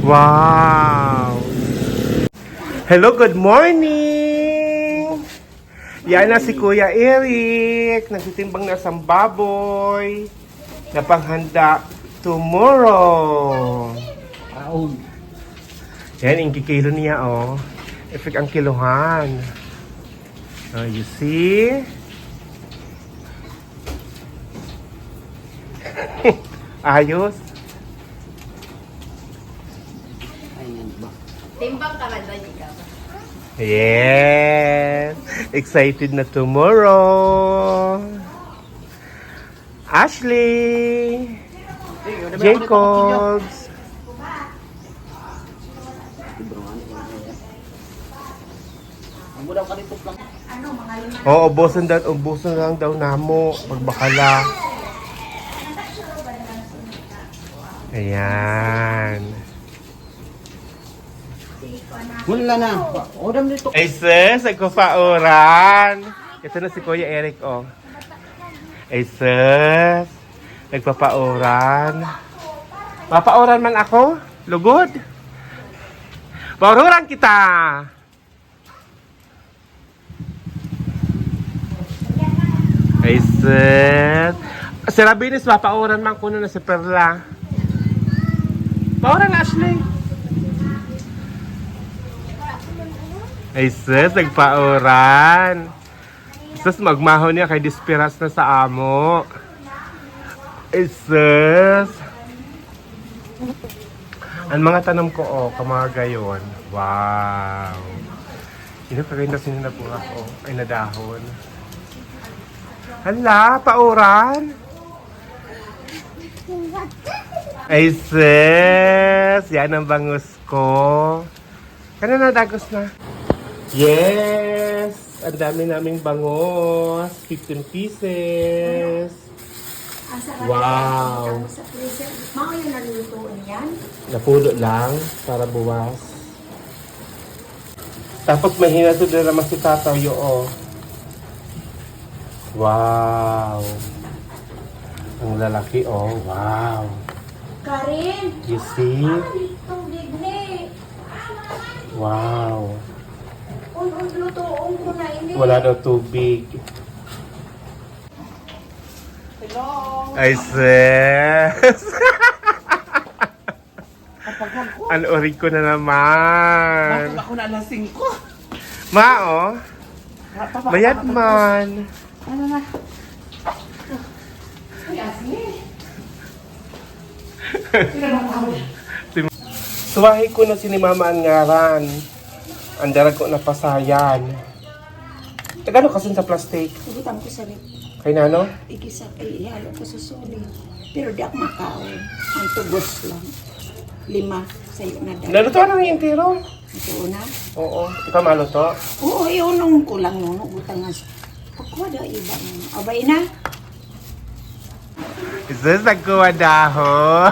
Wow! Hello, good morning! Yan na si Kuya Eric. Nagtitimbang na sa baboy na panghanda tomorrow. Yan, yung kikilo niya, oh. Efek ang kiluhan. Oh, you see? Ayos. Timbang ka lang dyan ka. Yes! Excited na tomorrow! Ashley! Jacobs! Oo, ubusan lang daw namo. Pagbakala. Ayan. Wala na. Odam dito. Ay sis, nagpapauran. Ito na si Kuya Eric, oh. Ay sis, nagpapauran. Mapauran man ako? Lugod? Paururan kita! Ay sis. Si Rabinis, mapauran man kuno na si Perla. Pauran, Ashley. Ay sis, nagpauran. Sis, magmahon niya kay dispiras na sa amo. Ay sis. Ang mga tanong ko, oh, kamaga yun. Wow. Sino kaganda sinina po ako? Ay, nadahon. Hala, pauran. Ay sis, yan ang bangus ko. Kano na, dagos na. Yes! Ang dami naming bangos. 15 pieces. Wow! Mga yung nalulutuan yan? Napulo lang para buwas. Tapos may hinato din naman si Tataw yung wow! Ang lalaki, oh. Wow! Karin! You see? Itong digne! Wow! Lutoong ko na ini. Wala daw tubig. Hello. Ay, sis! Ang orig ko na naman. Bakit ako na alas 5? Ma, oh. Mayat man. Ano na? Ay, asli. Suwahi ko na si ni Mama ang ngaran. Ang darag ko na pasayan. Tagano kasin sa plastic? Ibutang ko sa lip. Kay Nano? Igisa kay ihalo ko sa sulit. Pero di ako makaon. Ang tugos lang. 5 sa'yo na dahil. Naluto na yung tiro? Ito una. Oo. Ikaw maluto? Oo, iunong ko lang nun. Ubutang nga. Pagkuha daw iba nun. Abay na. Isus, nagkuha dahon.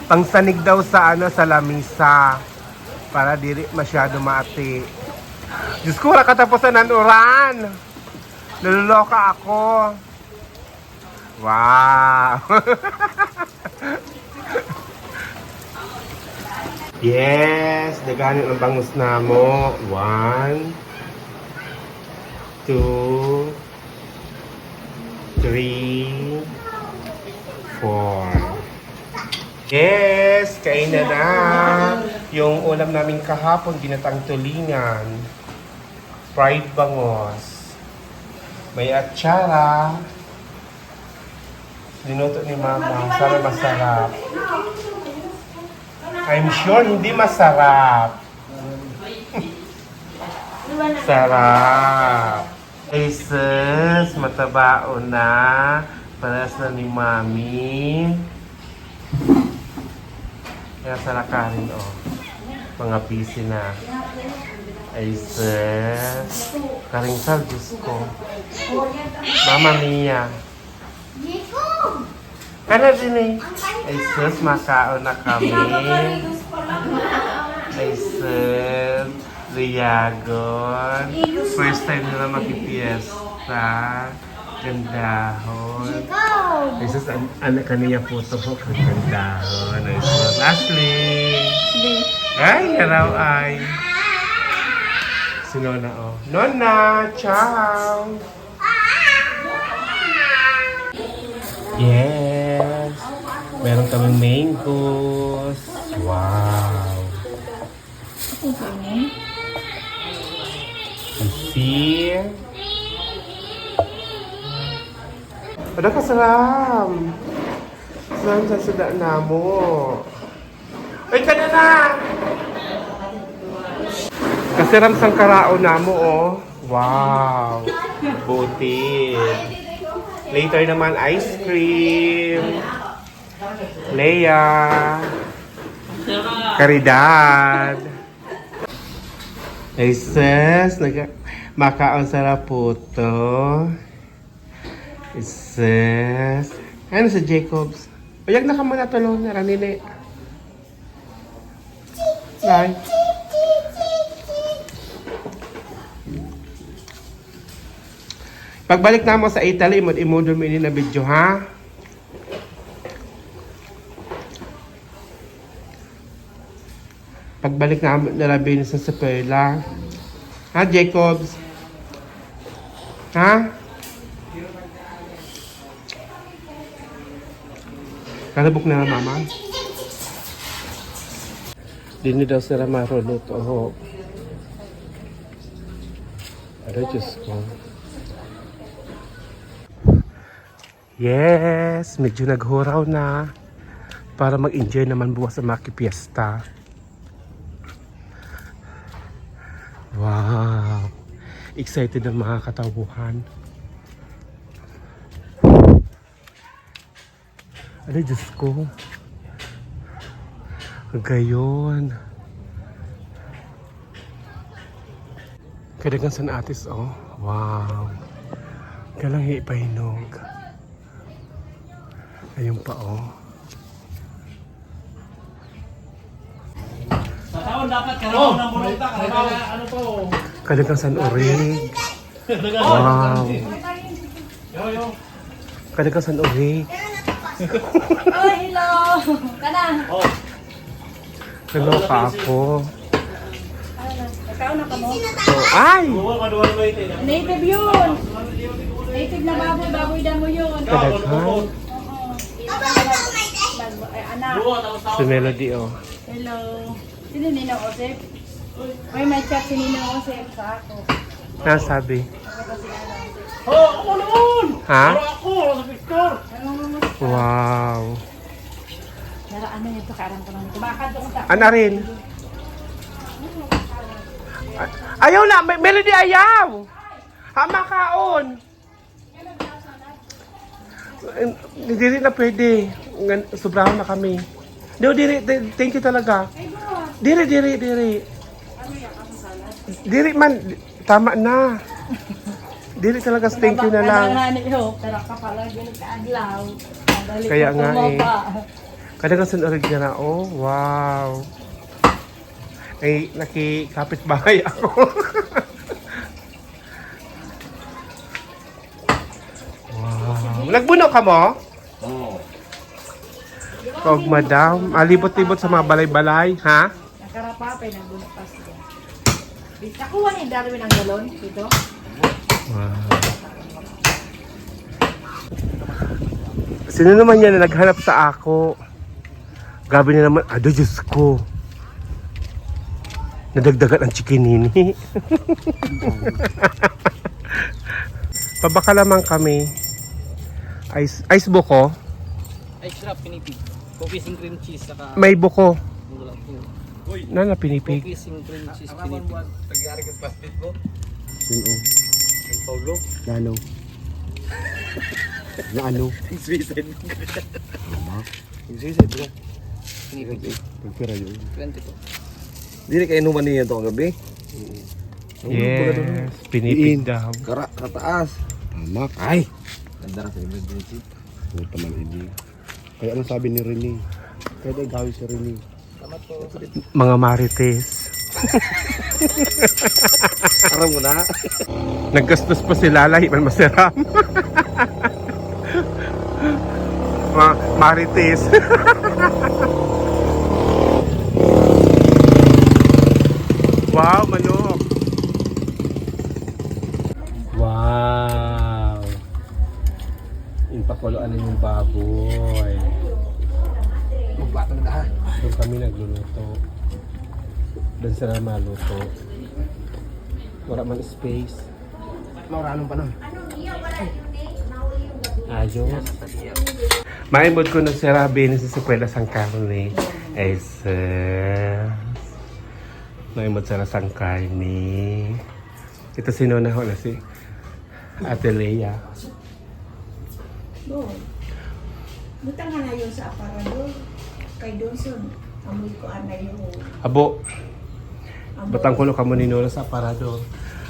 Pangsanig daw sa sa lamisa para diri masyado maati. Diyos ko, wala katapusan ng uran. Naluloka ako. Wow. Yes, daganin ang bangus na mo. 1, 2, 3, 4. Yes, kain na. Yung ulam namin kahapon, ginatang tulingan. Fried bangos. May atsara. Dinuto ni Mama. Sana masarap. I'm sure hindi masarap. Sarap. Ay sis, matabao na. Paras na ni Mami. Kaya sa lakarin, oh. Mga busy na. Ay, sis. Karingsal, Diyos ko. Mama Mia. Kana din eh. Ay, sis, makaon na kami. Ay, sis. Riyagon. First time nila makipiesta. Gandahon. Jesus, anak kaniya puto ko. Gandahon. Ashley. Ay, naraw ay. Si Nona, oh. Nona, ciao. Yes. Meron kaming mangoes. Wow. See? Ada ka salam. Salam sa suda na mo. Ay, ka na! Kasiram sang karao na mo, oh. Wow. Buti. Later naman, ice cream. Leia. Caridad. Ay, sis. Makaon sarap po to. Sis. Ano sa Jacobs? Uyag na ka muna tulong na ranili. Ay. Pagbalik na mo sa Italy, imod mo na video, ha? Pagbalik na mo na labin sa Perla. Ha, Jacobs? Ha? Kalabok na mama. Dini daw sila marunot. Oh. Aray, Diyos ko. Yes, medyo naghuraw na para mag-enjoy naman bukas sa Maki Fiesta. Wow! Excited ang mga katauhan. Ano, Diyos ko? Gayon. Kadagan sa atis, oh. Wow! Kailang ipahinog. Ayun pa, oh. Sa taon dapat karawan ng bulunta, karawan ano po. Kadagang San Orig. Wow. Kadagang San Orig. Oh, hello! Kana! Hello ka ako. Ikaw na ka mo? Oh, ay! Native yun! Native na baboy damo yun. Kadaghan. Anak. Si Melody, oh. Hello. Sino Ninong Osep? May chat si Ninong Osep sa ako. Nasabi. Oh, ako naman! Ha? Pero ako, sa picture! Wow. Nara, ano yun ito? Kaarang ko naman ito. Bakit doon ka? Ano rin? Ayaw na! Melody, ayaw! Hamakaon! Hindi rin na pwede. Sobrahan na kami. No, diri, thank you talaga. Diri. Diri man, tama na. Diri talaga, thank you na lang. Pero kapala ganun kaadlaw. Kaya nga eh. Kadagang San Orig na, oh, wow. Ay, nakikapit bahay ako. Wow. Nagbuno ka mo? Oo. Kog madam, alibot-libot sa mga balay-balay, ha? Nakarapapay, nagbunak pa siya. Nakuha ni Darwin ang galon dito. Wow. Sino naman yan na naghanap sa ako? Gabi na naman, ado Diyos ko. Nadagdagan ang chikinini. Pabaka lamang kami. Ice buko. Ice wrap, pinipig. Cookies and cream cheese, saka... May buko. Wala po. Na pinipig. Cookies and cream cheese, pinipig. Tagyari ka pastit ko? Sino? Ang Paulo? Lalo. Na ano? Ang suicide. Yung sisip ko. Pinipig. Pagpira yun. 20 po. Hindi rin kayo inuman niya ito ang gabi. Yes, pinipig daw. Kataas. Tamak. Ay! Ganda na sa emergency. Puta man hindi. Kaya ano sabi ni Rene? Kaya daw gawin si Rene. Salamat po. Mga marites. Aram mo na. Naggastos pa si Lala, himan masiram. Marites. Wow, manok. Wow. Impakuluan na yung baboy. Magbatang na. Doon kami nagluluto. Doon sila maluto. Wala man space. Mauraan pa nun. Ayos. Maimod ko na si Rabin sa Sekwela Sang Carne. Ay, sir. Maimod sa Sang Carne. Ito sinuna ko na si Ate Lea. Doon. Butang nga na yun sa aparador. Kay Donson, amoy ko na yun. Abo, Amoy. batang kulo ka mo ni Nora sa aparador.